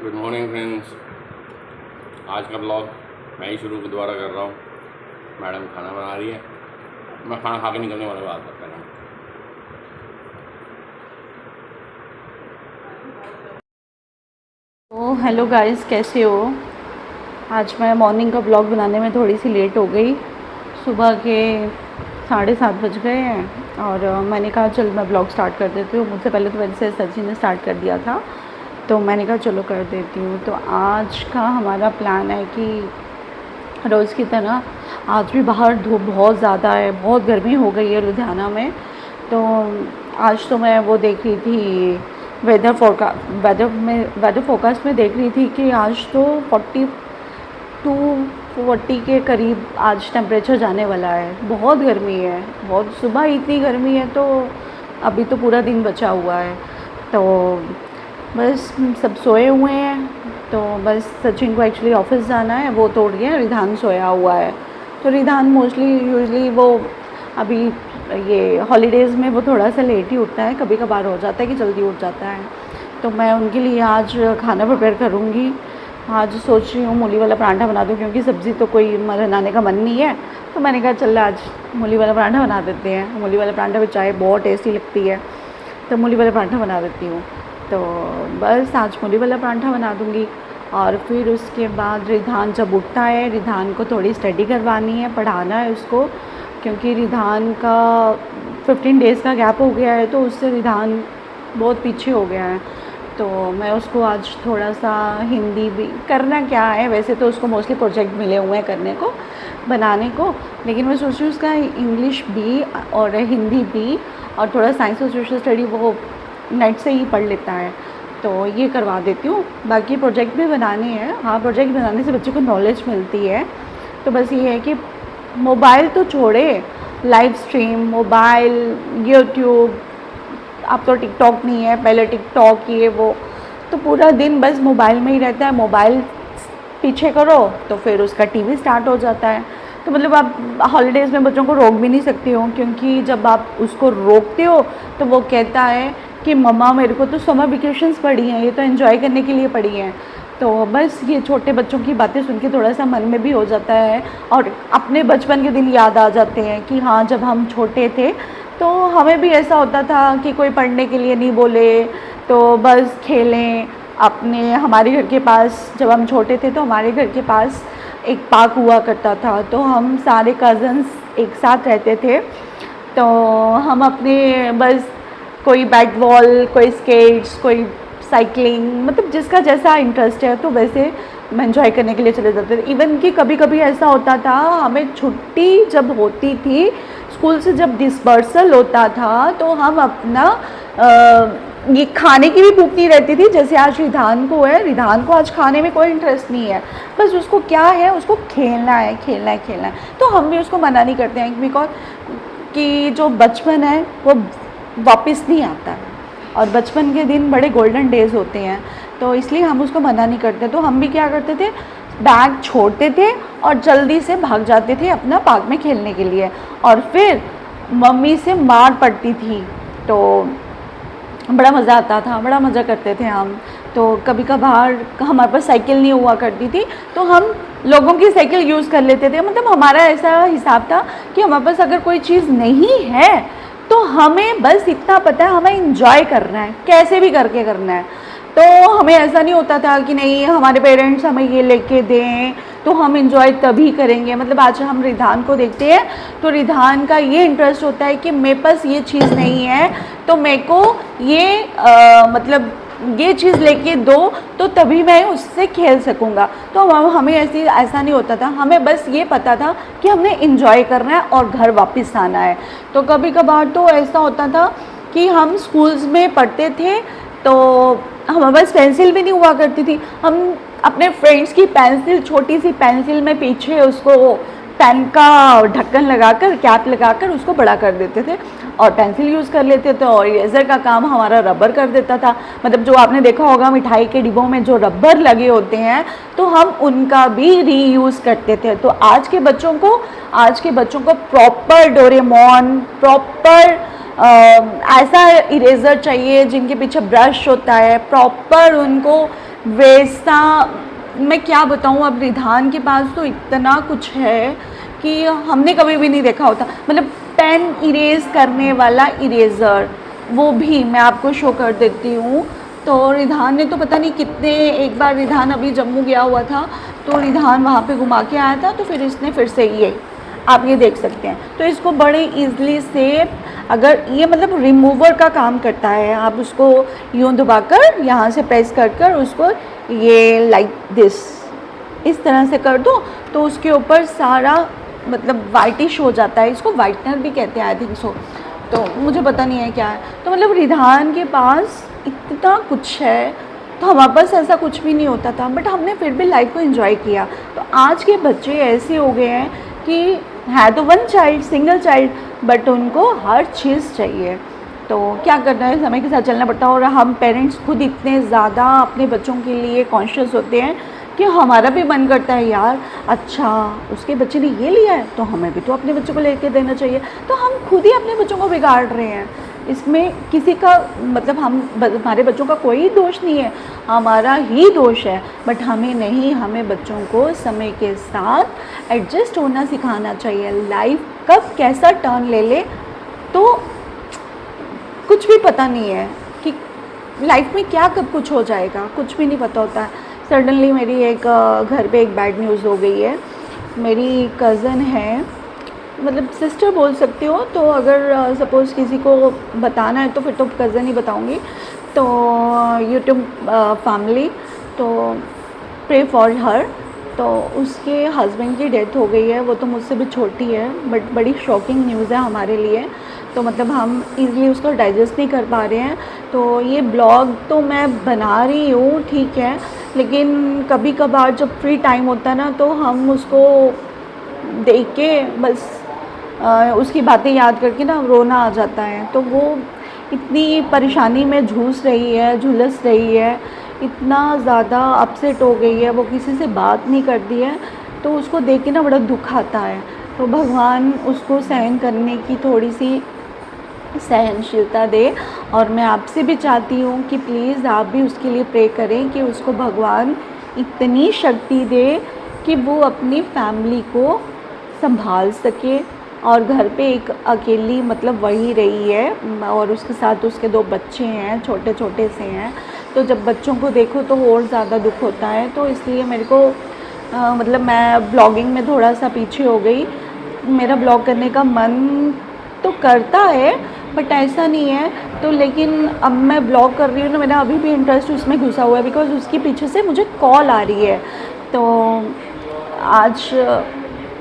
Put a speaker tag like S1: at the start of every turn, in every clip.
S1: Good morning friends. आज का blog मैं ही शुरू दोबारा कर रहा हूँ। मैडम खाना बना रही है, मैं खाना खा के निकलने वाले बात करता हूँ।
S2: तो हेलो गाइस, कैसे हो। आज मैं मॉर्निंग का ब्लॉग बनाने में थोड़ी सी लेट हो गई। सुबह के 7:30 बज गए हैं और मैंने कहा चल मैं ब्लॉग स्टार्ट कर देती हूँ। मुझसे पहले तो वैसे सचिन ने स्टार्ट कर दिया था, तो मैंने कहा चलो कर देती हूँ। तो आज का हमारा प्लान है कि रोज़ की तरह आज भी बाहर धूप बहुत ज़्यादा है, बहुत गर्मी हो गई है लुधियाना में। तो आज तो मैं वो देख रही थी वेदर फोकास्ट में देख रही थी कि आज तो 42-40 के करीब आज टेम्परेचर जाने वाला है। बहुत गर्मी है, बहुत। सुबह इतनी गर्मी है तो अभी तो पूरा दिन बचा हुआ है। तो बस सब सोए हुए हैं, तो बस सचिन को एक्चुअली ऑफिस जाना है, वो तो उठ गया। रिधान सोया हुआ है। तो रिधान मोस्टली यूजली वो अभी ये हॉलीडेज़ में वो थोड़ा सा लेट ही उठता है, कभी कभार हो जाता है कि जल्दी उठ जाता है। तो मैं उनके लिए आज खाना प्रिपेयर करूँगी। आज सोच रही हूँ मूली वाला पराठा बना दूँ, क्योंकि सब्ज़ी तो कोई बनाने का मन नहीं है। तो मैंने कहा चल आज मूली वाला पराठा बना देते हैं। मूली वाला पराठा भी चाय बहुत टेस्टी लगती है, तो मूली वाला पराठा बना देती हूँ। तो बस आज मूली वाला पराठा बना दूँगी। और फिर उसके बाद रिधान जब उठता है, रिधान को थोड़ी स्टडी करवानी है, पढ़ाना है उसको, क्योंकि रिधान का 15 डेज़ का गैप हो गया है, तो उससे रिधान बहुत पीछे हो गया है। तो मैं उसको आज थोड़ा सा हिंदी भी करना, क्या है वैसे तो उसको मोस्टली प्रोजेक्ट मिले हुए हैं करने को, बनाने को, लेकिन मैं सोच रही हूँ उसका इंग्लिश भी और हिंदी भी और थोड़ा साइंस और सोशल स्टडी वो नेट से ही पढ़ लेता है, तो ये करवा देती हूँ। बाकी प्रोजेक्ट भी बनाने हैं। हाँ, प्रोजेक्ट बनाने से बच्चे को नॉलेज मिलती है। तो बस ये है कि मोबाइल तो छोड़े, लाइव स्ट्रीम, मोबाइल, यूट्यूब, अब तो टिकटॉक नहीं है, पहले टिकटॉक ये वो, तो पूरा दिन बस मोबाइल में ही रहता है। मोबाइल पीछे करो तो फिर उसका टीवी स्टार्ट हो जाता है। तो मतलब आप हॉलीडेज़ में बच्चों को रोक भी नहीं सकते हो, क्योंकि जब आप उसको रोकते हो तो वो कहता है कि मम्मा मेरे को तो समर वेकेशंस पड़ी हैं, ये तो एंजॉय करने के लिए पड़ी हैं। तो बस ये छोटे बच्चों की बातें सुन के थोड़ा सा मन में भी हो जाता है और अपने बचपन के दिन याद आ जाते हैं कि हाँ, जब हम छोटे थे तो हमें भी ऐसा होता था कि कोई पढ़ने के लिए नहीं बोले तो बस खेलें अपने। हमारे घर के पास जब हम छोटे थे तो हमारे घर के पास एक पार्क हुआ करता था, तो हम सारे कज़न्स एक साथ रहते थे। तो हम अपने बस कोई बैट बॉल, कोई स्केट्स, कोई साइकिलिंग, मतलब जिसका जैसा इंटरेस्ट है तो वैसे हम एंजॉय करने के लिए चले जाते थे। इवन कि कभी कभी ऐसा होता था, हमें छुट्टी जब होती थी स्कूल से, जब डिस्पर्सल होता था, तो हम अपना ये खाने की भी भूख नहीं रहती थी। जैसे आज रिधान को है, रिधान को आज खाने में कोई इंटरेस्ट नहीं है, बस उसको क्या है, उसको खेलना है, खेलना है, खेलना है। तो हम भी उसको मना नहीं करते हैं, बिकॉज कि जो बचपन है वो वापस नहीं आता है और बचपन के दिन बड़े गोल्डन डेज़ होते हैं, तो इसलिए हम उसको मना नहीं करते। तो हम भी क्या करते थे, बैग छोड़ते थे और जल्दी से भाग जाते थे अपना पार्क में खेलने के लिए। और फिर मम्मी से मार पड़ती थी, तो बड़ा मज़ा आता था, बड़ा मज़ा करते थे हम। तो कभी कभार हमारे पास साइकिल नहीं हुआ करती थी, तो हम लोगों की साइकिल यूज़ कर लेते थे। मतलब हमारा ऐसा हिसाब था कि हमारे पास अगर कोई चीज़ नहीं है तो हमें बस इतना पता है हमें इंजॉय करना है, कैसे भी करके करना है। तो हमें ऐसा नहीं होता था कि नहीं हमारे पेरेंट्स हमें ये लेके दें तो हम इंजॉय तभी करेंगे। मतलब आज हम रिधान को देखते हैं तो रिधान का ये इंटरेस्ट होता है कि मेरे पास ये चीज़ नहीं है तो मेरे को ये मतलब ये चीज़ लेके दो तो तभी मैं उससे खेल सकूँगा। तो हमें ऐसा नहीं होता था, हमें बस ये पता था कि हमने इंजॉय करना है और घर वापस आना है। तो कभी कभार तो ऐसा होता था कि हम स्कूल्स में पढ़ते थे तो हमारे पास पेंसिल भी नहीं हुआ करती थी। हम अपने फ्रेंड्स की पेंसिल, छोटी सी पेंसिल में पीछे उसको पेन का ढक्कन लगाकर, कैप लगाकर उसको बड़ा कर देते थे और पेंसिल यूज़ कर लेते थे और इरेज़र का काम हमारा रबर कर देता था। मतलब जो आपने देखा होगा मिठाई के डिब्बों में जो रबर लगे होते हैं तो हम उनका भी रीयूज़ करते थे। तो आज के बच्चों को प्रॉपर डोरेमोन, प्रॉपर ऐसा इरेज़र चाहिए जिनके पीछे ब्रश होता है, प्रॉपर उनको वैसा मैं क्या बताऊँ, अब रिधान के पास तो इतना कुछ है कि हमने कभी भी नहीं देखा होता। मतलब पेन इरेज करने वाला इरेज़र, वो भी मैं आपको शो कर देती हूँ। तो रिधान ने तो पता नहीं कितने, एक बार रिधान अभी जम्मू गया हुआ था तो रिधान वहाँ पे घुमा के आया था, तो फिर इसने फिर से ये आप ये देख सकते हैं। तो इसको बड़े ईज़िली से, अगर ये मतलब रिमूवर का काम करता है, आप उसको यूँ दबाकर यहाँ से प्रेस कर कर उसको ये लाइक दिस इस तरह से कर दो तो उसके ऊपर सारा मतलब वाइटिश हो जाता है। इसको वाइटनर भी कहते हैं आई थिंक सो, तो मुझे पता नहीं है क्या है। तो मतलब रिधान के पास इतना कुछ है, तो हमारे पास ऐसा कुछ भी नहीं होता था, बट हमने फिर भी लाइफ को एंजॉय किया। तो आज के बच्चे ऐसे हो गए हैं कि है तो one child, single child, but उनको हर चीज़ चाहिए। तो क्या करना है, समय के साथ चलना पड़ता है। और हम पेरेंट्स खुद इतने ज़्यादा अपने बच्चों के लिए कॉन्शियस होते हैं कि हमारा भी मन करता है यार, अच्छा उसके बच्चे ने ये लिया है तो हमें भी तो अपने बच्चों को लेके देना चाहिए। तो हम खुद ही अपने बच्चों को बिगाड़ रहे हैं। इसमें किसी का मतलब हमारे बच्चों का कोई दोष नहीं है, हमारा ही दोष है। बट हमें नहीं, हमें बच्चों को समय के साथ एडजस्ट होना सिखाना चाहिए। लाइफ कब कैसा टर्न ले ले तो कुछ भी पता नहीं है कि लाइफ में क्या कब कुछ हो जाएगा, कुछ भी नहीं पता होता है। सडनली मेरी एक घर पे एक बैड न्यूज़ हो गई है। मेरी कज़न है, मतलब सिस्टर बोल सकती हो, तो अगर सपोज़ किसी को बताना है तो फिर तो कज़न ही बताऊंगी। तो यूट्यूब फैमिली, तो प्रे फॉर हर। तो उसके हस्बैंड की डेथ हो गई है। वो तो मुझसे भी छोटी है, बट बड़ी शॉकिंग न्यूज़ है हमारे लिए। तो मतलब हम इज़िली उसको डाइजेस्ट नहीं कर पा रहे हैं। तो ये ब्लॉग तो मैं बना रही हूँ, ठीक है, लेकिन कभी कभार जब फ्री टाइम होता है ना तो हम उसको देख के बस उसकी बातें याद करके ना रोना आ जाता है। तो वो इतनी परेशानी में झूझ रही है, झुलस रही है, इतना ज़्यादा अपसेट हो गई है, वो किसी से बात नहीं करती है। तो उसको देख के ना बड़ा दुख आता है। तो भगवान उसको सहन करने की थोड़ी सी सहनशीलता दे। और मैं आपसे भी चाहती हूँ कि प्लीज़ आप भी उसके लिए प्रे करें कि उसको भगवान इतनी शक्ति दे कि वो अपनी फैमिली को संभाल सके। और घर पे एक अकेली मतलब वही रही है, और उसके साथ उसके 2 बच्चे हैं, छोटे छोटे से हैं। तो जब बच्चों को देखो तो और ज़्यादा दुख होता है। तो इसलिए मेरे को मतलब मैं ब्लॉगिंग में थोड़ा सा पीछे हो गई। मेरा ब्लॉग करने का मन तो करता है, बट ऐसा नहीं है। तो लेकिन अब मैं ब्लॉग कर रही हूँ ना, मेरा अभी भी इंटरेस्ट उसमें घुसा हुआ है, बिकॉज़ उसके पीछे से मुझे कॉल आ रही है। तो आज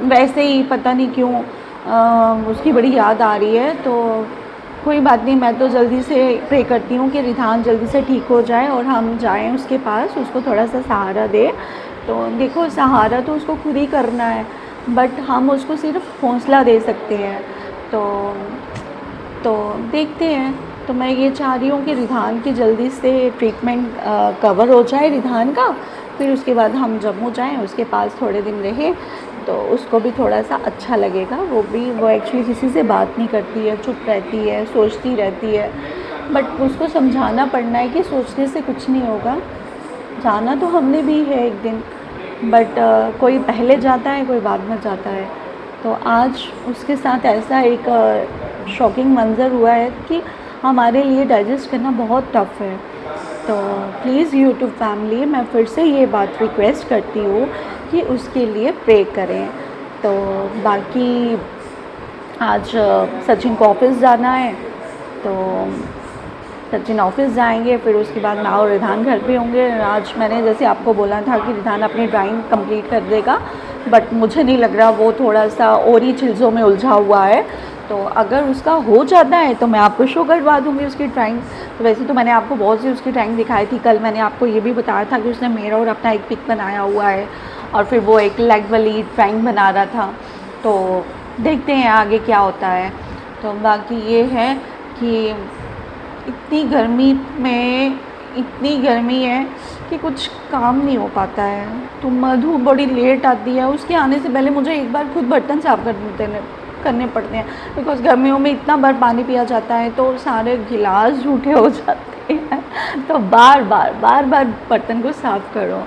S2: वैसे ही पता नहीं क्यों उसकी बड़ी याद आ रही है। तो कोई बात नहीं, मैं तो जल्दी से प्रे करती हूँ कि रिधान जल्दी से ठीक हो जाए और हम जाएं उसके पास, उसको थोड़ा सा सहारा दे। तो देखो, सहारा तो उसको खुद ही करना है, बट हम उसको सिर्फ हौसला दे सकते हैं। तो देखते हैं। तो मैं ये चाह रही हूँ कि रिधान की जल्दी से ट्रीटमेंट कवर हो जाए रिधान का, फिर उसके बाद हम जम्मू जाएं, उसके पास थोड़े दिन रहें, तो उसको भी थोड़ा सा अच्छा लगेगा। वो एक्चुअली किसी से बात नहीं करती है, चुप रहती है, सोचती रहती है। बट उसको समझाना पड़ना है कि सोचने से कुछ नहीं होगा। जाना तो हमने भी है एक दिन, बट कोई पहले जाता है, कोई बाद में जाता है। तो आज उसके साथ ऐसा एक शॉकिंग मंज़र हुआ है कि हमारे लिए डाइजेस्ट करना बहुत टफ़ है। तो प्लीज़ यूट्यूब फैमिली, मैं फिर से ये बात रिक्वेस्ट करती हूँ कि उसके लिए प्रे करें। तो बाकी आज सचिन को ऑफिस जाना है, तो सचिन ऑफिस जाएंगे, फिर उसके बाद मैं और रिधान घर पे होंगे। आज मैंने जैसे आपको बोला था कि रिधान अपनी ड्राइंग कंप्लीट कर देगा, बट मुझे नहीं लग रहा, वो थोड़ा सा और ही चीज़ों में उलझा हुआ है। तो अगर उसका हो जाता है तो मैं आपको शो करवा दूँगी उसकी ड्राइंग। तो वैसे तो मैंने आपको बहुत सी उसकी ड्राइंग दिखाई थी। कल मैंने आपको ये भी बताया था कि उसने मेरा और अपना एक पिक बनाया हुआ है, और फिर वो एक लेग वाली ड्राइंग बना रहा था। तो देखते हैं आगे क्या होता है। तो बाकी ये है कि इतनी गर्मी में, इतनी गर्मी है कि कुछ काम नहीं हो पाता है। तो मधु बड़ी लेट आती है, उसके आने से पहले मुझे एक बार खुद बर्तन साफ करने पड़ते हैं, बिकॉज़ गर्मियों में इतना बार पानी पिया जाता है तो सारे गिलास झूठे हो जाते जाती है, तो बार बार बर्तन को साफ़ करो।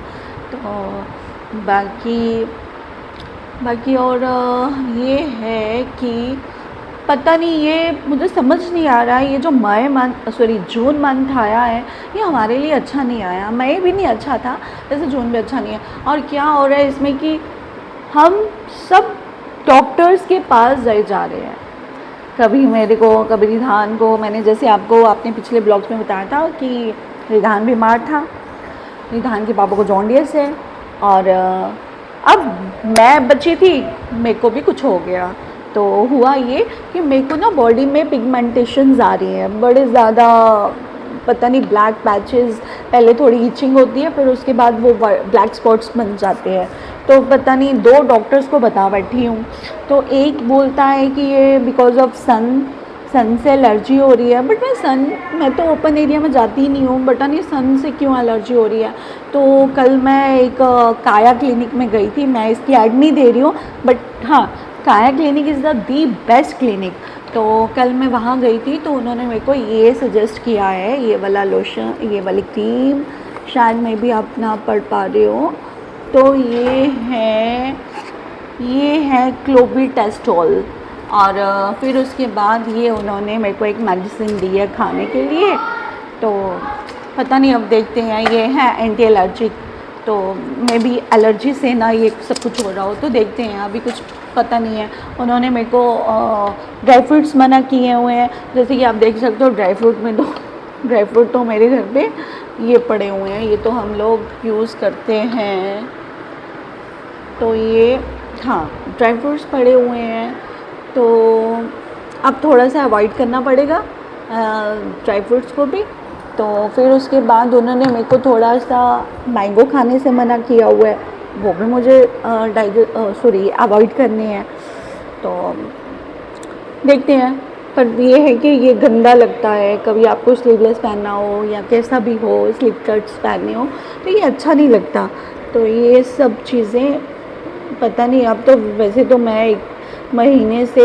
S2: तो बाकी और ये है कि पता नहीं, ये मुझे समझ नहीं आ रहा है, ये जो जून मंथ आया है ये हमारे लिए अच्छा नहीं आया। मई भी नहीं अच्छा था, जैसे जून भी अच्छा नहीं है। और क्या हो रहा है इसमें कि हम सब डॉक्टर्स के पास जा रहे हैं। कभी मेरे को, कभी रिधान को। मैंने जैसे आपको अपने पिछले ब्लॉग्स में बताया था कि रिधान बीमार था, रिधान के पापा को जॉन्डिस है, और अब मैं बची थी, मेरे को भी कुछ हो गया। तो हुआ ये कि मेरे को ना बॉडी में पिगमेंटेशंस आ रही हैं बड़े ज़्यादा, पता नहीं ब्लैक पैचेस, पहले थोड़ी इचिंग होती है, फिर उसके बाद वो ब्लैक स्पॉट्स बन जाते हैं। तो पता नहीं, 2 डॉक्टर्स को बता बैठी हूँ। तो एक बोलता है कि ये बिकॉज ऑफ सन से एलर्जी हो रही है, बट मैं तो ओपन एरिया में जाती ही नहीं हूँ, पता नहीं सन से क्यों एलर्जी हो रही है। तो कल मैं एक काया क्लिनिक में गई थी, मैं इसकी ऐड नहीं दे रही हूँ, बट हाँ, काया clinic is the best clinic. तो कल मैं वहाँ गई थी, तो उन्होंने मेरे को ये सजेस्ट किया है, ये वाला लोशन, ये वाली क्रीम, शायद मैं भी आप ना पढ़ पा रहे हो। तो ये है क्लोबिटेस्टोल। और फिर उसके बाद ये उन्होंने मेरे को एक मेडिसिन दी है खाने के लिए। तो पता नहीं, अब देखते हैं। ये है एंटी एलर्जिक, तो मे बी एलर्जी से ना ये सब कुछ हो रहा हो, तो देखते हैं। अभी कुछ पता नहीं है। उन्होंने मेरे को ड्राई फ्रूट्स मना किए हुए हैं, जैसे कि आप देख सकते हो। ड्राई फ्रूट तो मेरे घर पे ये पड़े हुए हैं, ये तो हम लोग यूज़ करते हैं। तो ये, हाँ, ड्राई फ्रूट्स पड़े हुए हैं, तो अब थोड़ा सा अवॉइड करना पड़ेगा ड्राई फ्रूट्स को भी। तो फिर उसके बाद उन्होंने मेरे को थोड़ा सा मैंगो खाने से मना किया हुआ है, वो भी मुझे अवॉइड करने हैं। तो देखते हैं। पर ये है कि ये गंदा लगता है, कभी आपको स्लीवलेस पहनना हो या कैसा भी हो, स्लीव कट्स पहनने हो, तो ये अच्छा नहीं लगता। तो ये सब चीज़ें पता नहीं। अब तो वैसे तो मैं 1 महीने से,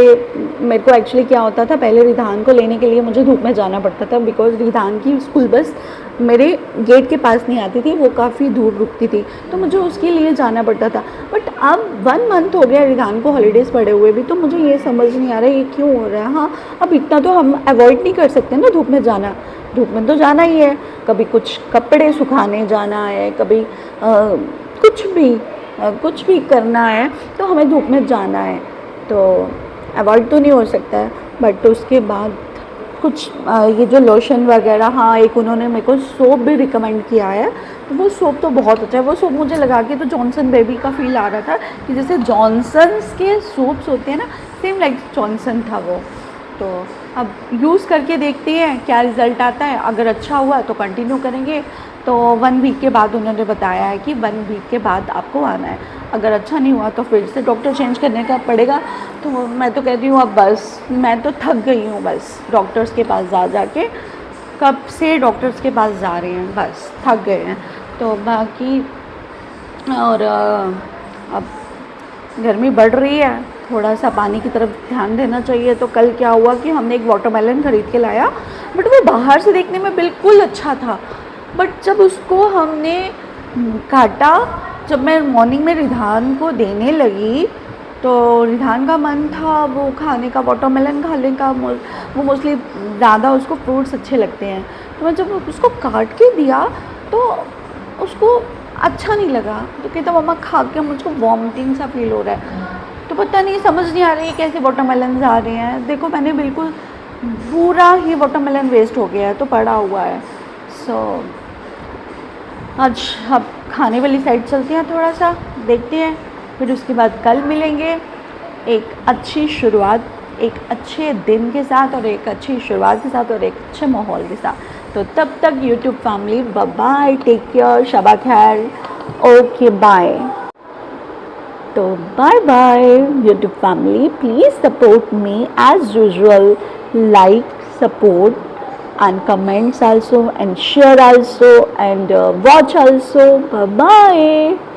S2: मेरे को एक्चुअली क्या होता था, पहले रिधान को लेने के लिए मुझे धूप में जाना पड़ता था, बिकॉज़ रिधान की स्कूल बस मेरे गेट के पास नहीं आती थी, वो काफ़ी दूर रुकती थी, तो मुझे उसके लिए जाना पड़ता था। बट अब 1 मंथ हो गया रिधान को हॉलीडेज़ पड़े हुए भी, तो मुझे ये समझ नहीं आ रहा है ये क्यों हो रहा है। हाँ, अब इतना तो हम अवॉइड नहीं कर सकते ना धूप में जाना, धूप में तो जाना ही है। कभी कुछ कपड़े सुखाने जाना है, कभी कुछ भी करना है, तो हमें धूप में जाना है, तो अवॉइड तो नहीं हो सकता है। बट उसके बाद कुछ ये जो लोशन वगैरह, हाँ, एक उन्होंने मेरे को सोप भी रिकमेंड किया है, तो वो सोप तो बहुत अच्छा है। वो सोप मुझे लगा के तो जॉनसन बेबी का फील आ रहा था, कि जैसे जॉनसन्स के सोप्स होते हैं ना, सेम लाइक जॉनसन था वो। तो अब यूज़ करके देखते हैं क्या रिज़ल्ट आता है। अगर अच्छा हुआ तो कंटिन्यू करेंगे। तो 1 वीक के बाद उन्होंने बताया है कि 1 वीक के बाद आपको आना है। अगर अच्छा नहीं हुआ तो फिर से डॉक्टर चेंज करने का पड़ेगा। तो मैं तो कहती हूँ अब बस, मैं तो थक गई हूँ बस डॉक्टर्स के पास जा के। कब से डॉक्टर्स के पास जा रहे हैं, बस थक गए हैं। तो बाकी और अब गर्मी बढ़ रही है, थोड़ा सा पानी की तरफ ध्यान देना चाहिए। तो कल क्या हुआ कि हमने एक वाटरमेलन ख़रीद के लाया, बट वो बाहर से देखने में बिल्कुल अच्छा था, बट जब उसको हमने काटा, जब मैं मॉर्निंग में रिधान को देने लगी, तो रिधान का मन था वो खाने का, वाटरमेलन खाने का। वो मोस्टली ज़्यादा उसको फ्रूट्स अच्छे लगते हैं। तो मैं जब उसको काट के दिया तो उसको अच्छा नहीं लगा, तो कहता मम्मा खा के मुझको वॉमिटिंग सा फील हो रहा है। तो पता नहीं, समझ नहीं आ रही है कैसे वाटरमेलन आ रहे हैं। देखो मैंने बिल्कुल पूरा ही वाटरमेलन वेस्ट हो गया है, तो पड़ा हुआ है। आज अब खाने वाली साइड चलते हैं, थोड़ा सा देखते हैं, फिर उसके बाद कल मिलेंगे एक अच्छी शुरुआत, एक अच्छे दिन के साथ, और एक अच्छी शुरुआत के साथ, और एक अच्छे माहौल के साथ। तो तब तक YouTube family, bye bye, take care, शबा खैर, ओके बाय। तो bye bye YouTube family, please support me as usual, like, support and comments also, and share also, and watch also. Bye bye.